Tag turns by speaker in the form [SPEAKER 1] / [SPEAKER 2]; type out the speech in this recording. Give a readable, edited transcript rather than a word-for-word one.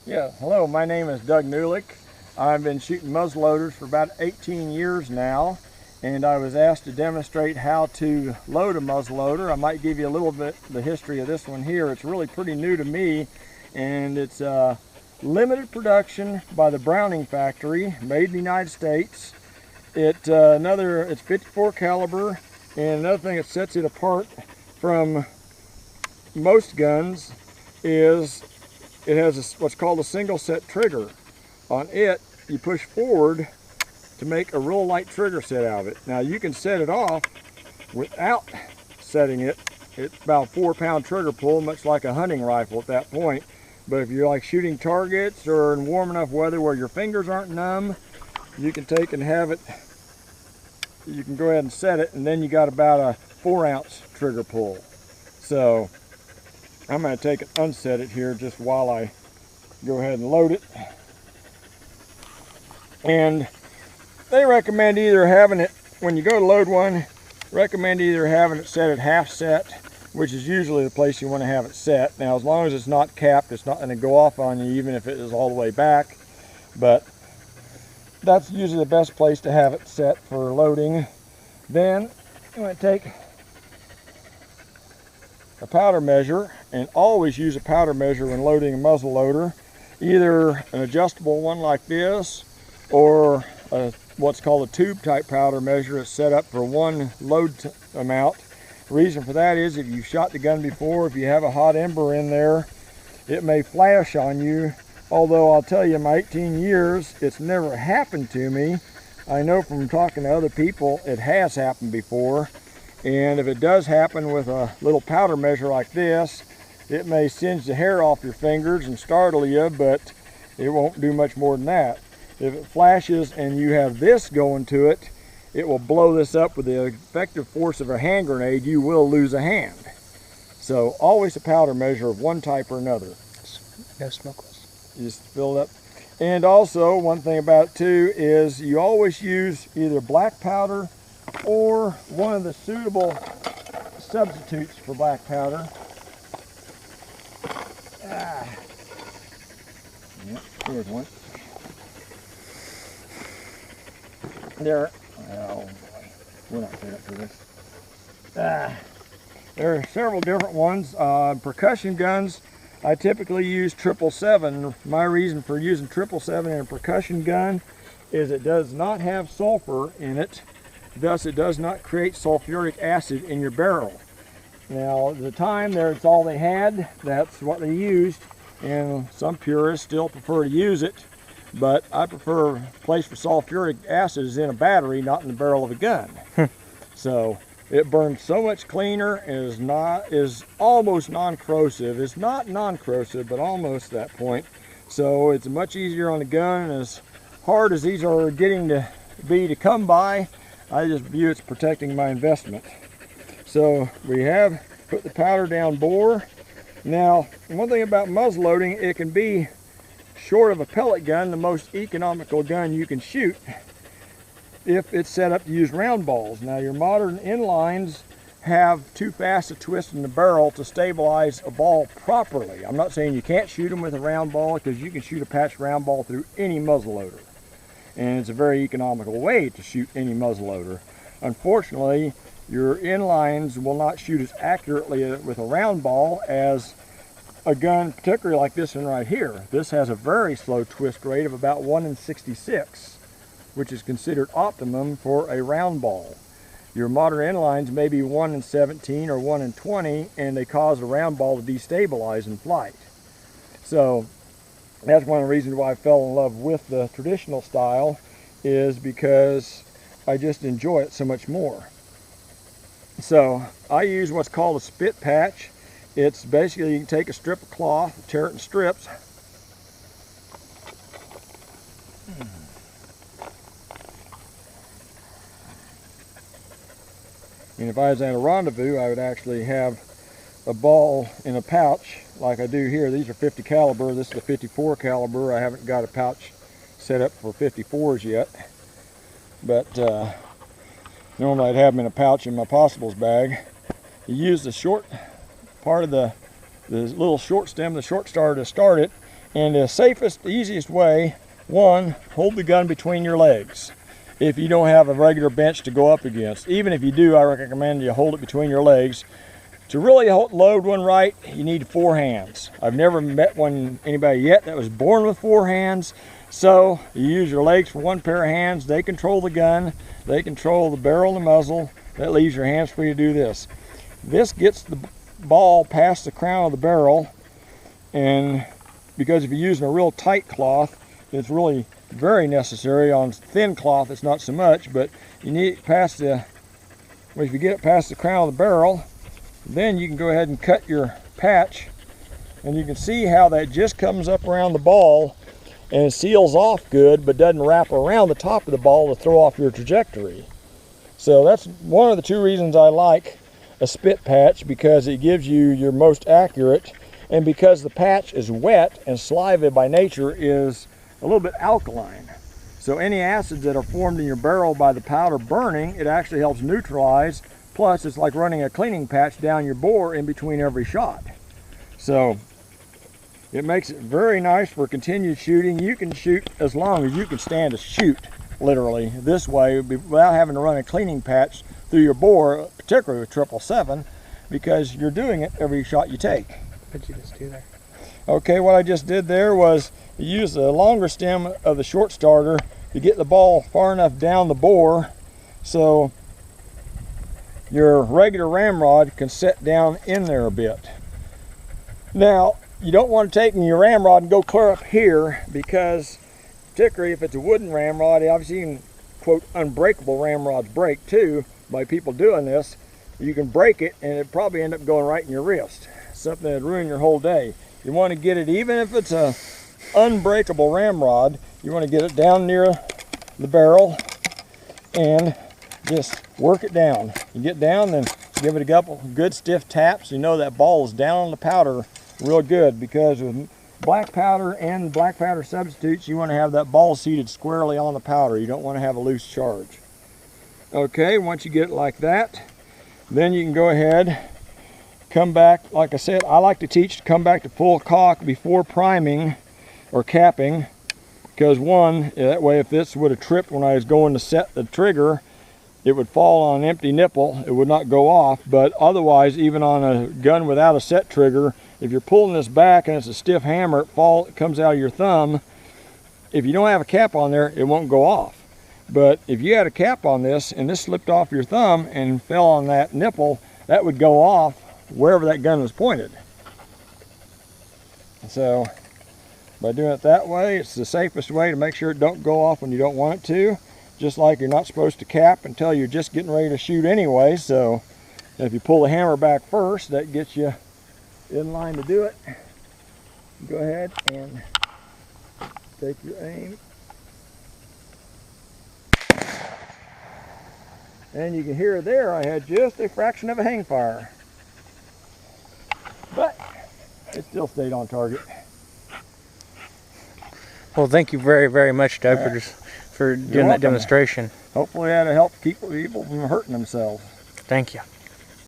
[SPEAKER 1] Yeah, hello, my name is Doug Newlick. I've been shooting muzzleloaders for about 18 years now, and I was asked to demonstrate how to load a muzzleloader. I might give you a little bit the history of this one here. It's really pretty new to me, and it's limited production by the Browning factory, made in the United States. It's 54 caliber, and another thing that sets it apart from most guns is it has what's called a single set trigger. On it, you push forward to make a real light trigger set out of it. Now you can set it off without setting it. It's about a 4-pound trigger pull, much like a hunting rifle at that point. But if you're like shooting targets or in warm enough weather where your fingers aren't numb, you can take and have it, you can go ahead and set it, and then you got about a 4-ounce trigger pull. So I'm going to take and unset it here just while I go ahead and load it. And they recommend either having it, when you go to load one, recommend either having it set at half set, which is usually the place you want to have it set. Now, as long as it's not capped, it's not going to go off on you even if it is all the way back. But that's usually the best place to have it set for loading. Then I'm going to take a powder measure, and always use a powder measure when loading a muzzle loader, either an adjustable one like this or what's called a tube type powder measure. It's set up for one load amount. The reason for that is if you've shot the gun before, if you have a hot ember in there, it may flash on you. Although I'll tell you, in my 18 years, it's never happened to me. I know from talking to other people it has happened before. And if it does happen with a little powder measure like this, it may singe the hair off your fingers and startle you, but it won't do much more than that. If it flashes and you have this going to it, it will blow this up with the effective force of a hand grenade. You will lose a hand. So always a powder measure of one type or another.
[SPEAKER 2] No smokeless.
[SPEAKER 1] Just fill it up. And also, one thing about it too is you always use either black powder or one of the suitable substitutes for black powder. Yep, here's one. There, oh boy, we're not set up for this. There are several different ones. Percussion guns, I typically use 777. My reason for using 777 in a percussion gun is it does not have sulfur in it. Thus, it does not create sulfuric acid in your barrel. Now, at the time, that's all they had. That's what they used. And some purists still prefer to use it. But I prefer a place for sulfuric acid is in a battery, not in the barrel of a gun. So, it burns so much cleaner and is almost non-corrosive. It's not non-corrosive, but almost that point. So, it's much easier on the gun. And as hard as these are getting to be to come by, I just view it's protecting my investment. So we have put the powder down bore. Now, one thing about muzzle loading, it can be, short of a pellet gun, the most economical gun you can shoot if it's set up to use round balls. Now, your modern inlines have too fast a twist in the barrel to stabilize a ball properly. I'm not saying you can't shoot them with a round ball, because you can shoot a patched round ball through any muzzle loader. And it's a very economical way to shoot any muzzleloader. Unfortunately, your inlines will not shoot as accurately with a round ball as a gun, particularly like this one right here. This has a very slow twist rate of about 1 in 66, which is considered optimum for a round ball. Your modern inlines may be 1 in 17 or 1 in 20, and they cause a round ball to destabilize in flight. So that's one of the reasons why I fell in love with the traditional style, is because I just enjoy it so much more. So I use what's called a spit patch. It's basically, you can take a strip of cloth, tear it in strips, and if I was at a rendezvous, I would actually have a ball in a pouch like I do here. These are 50 caliber. This is a 54 caliber. I haven't got a pouch set up for 54s yet, but normally I'd have them in a pouch in my possibles bag. You use the short part of the little short stem, the short starter, to start it, And the safest, easiest way, one, hold the gun between your legs. If you don't have a regular bench to go up against. Even if you do, I recommend you hold it between your legs. To really load one right, you need 4 hands. I've never met anybody yet that was born with 4 hands. So you use your legs for 1 pair of hands. They control the gun. They control the barrel and the muzzle. That leaves your hands free to do this. This gets the ball past the crown of the barrel, and because if you're using a real tight cloth, it's really very necessary. On thin cloth it's not so much, but you need it past the, well, if you get it past the crown of the barrel, then you can go ahead and cut your patch, and you can see how that just comes up around the ball and seals off good, but doesn't wrap around the top of the ball to throw off your trajectory. So that's one of the 2 reasons I like a spit patch, because it gives you your most accurate, and because the patch is wet and saliva by nature is a little bit alkaline. So any acids that are formed in your barrel by the powder burning, it actually helps neutralize. Plus, it's like running a cleaning patch down your bore in between every shot. So it makes it very nice for continued shooting. You can shoot as long as you can stand to shoot, literally, this way without having to run a cleaning patch through your bore, particularly with 777, because you're doing it every shot you take.
[SPEAKER 2] What'd you just do there?
[SPEAKER 1] Okay, what I just did there was use the longer stem of the short starter to get the ball far enough down the bore so your regular ramrod can set down in there a bit. Now, you don't want to take your ramrod and go clear up here, because particularly if it's a wooden ramrod, obviously you can, quote, unbreakable ramrods break too by people doing this. You can break it and it probably end up going right in your wrist. Something that would ruin your whole day. You want to get it, even if it's a unbreakable ramrod, you want to get it down near the barrel and just work it down. You get down, then give it a couple good stiff taps. You know that ball is down on the powder real good, because with black powder and black powder substitutes, you want to have that ball seated squarely on the powder. You don't want to have a loose charge. Okay, once you get it like that, then you can go ahead, come back. Like I said, I like to teach to come back to full cock before priming or capping, because one, that way if this would have tripped when I was going to set the trigger, it would fall on an empty nipple. It would not go off. But otherwise, even on a gun without a set trigger, if you're pulling this back and it's a stiff hammer, it comes out of your thumb. If you don't have a cap on there, it won't go off. But if you had a cap on this and this slipped off your thumb and fell on that nipple, that would go off wherever that gun was pointed. So by doing it that way, it's the safest way to make sure it don't go off when you don't want it to. Just like you're not supposed to cap until you're just getting ready to shoot anyway. So if you pull the hammer back first, that gets you in line to do it. Go ahead and take your aim. And you can hear there I had just a fraction of a hang fire. But it still stayed on target.
[SPEAKER 2] Well, thank you very, very much, Doug, for doing that demonstration.
[SPEAKER 1] Hopefully that'll help keep people from hurting themselves.
[SPEAKER 2] Thank you.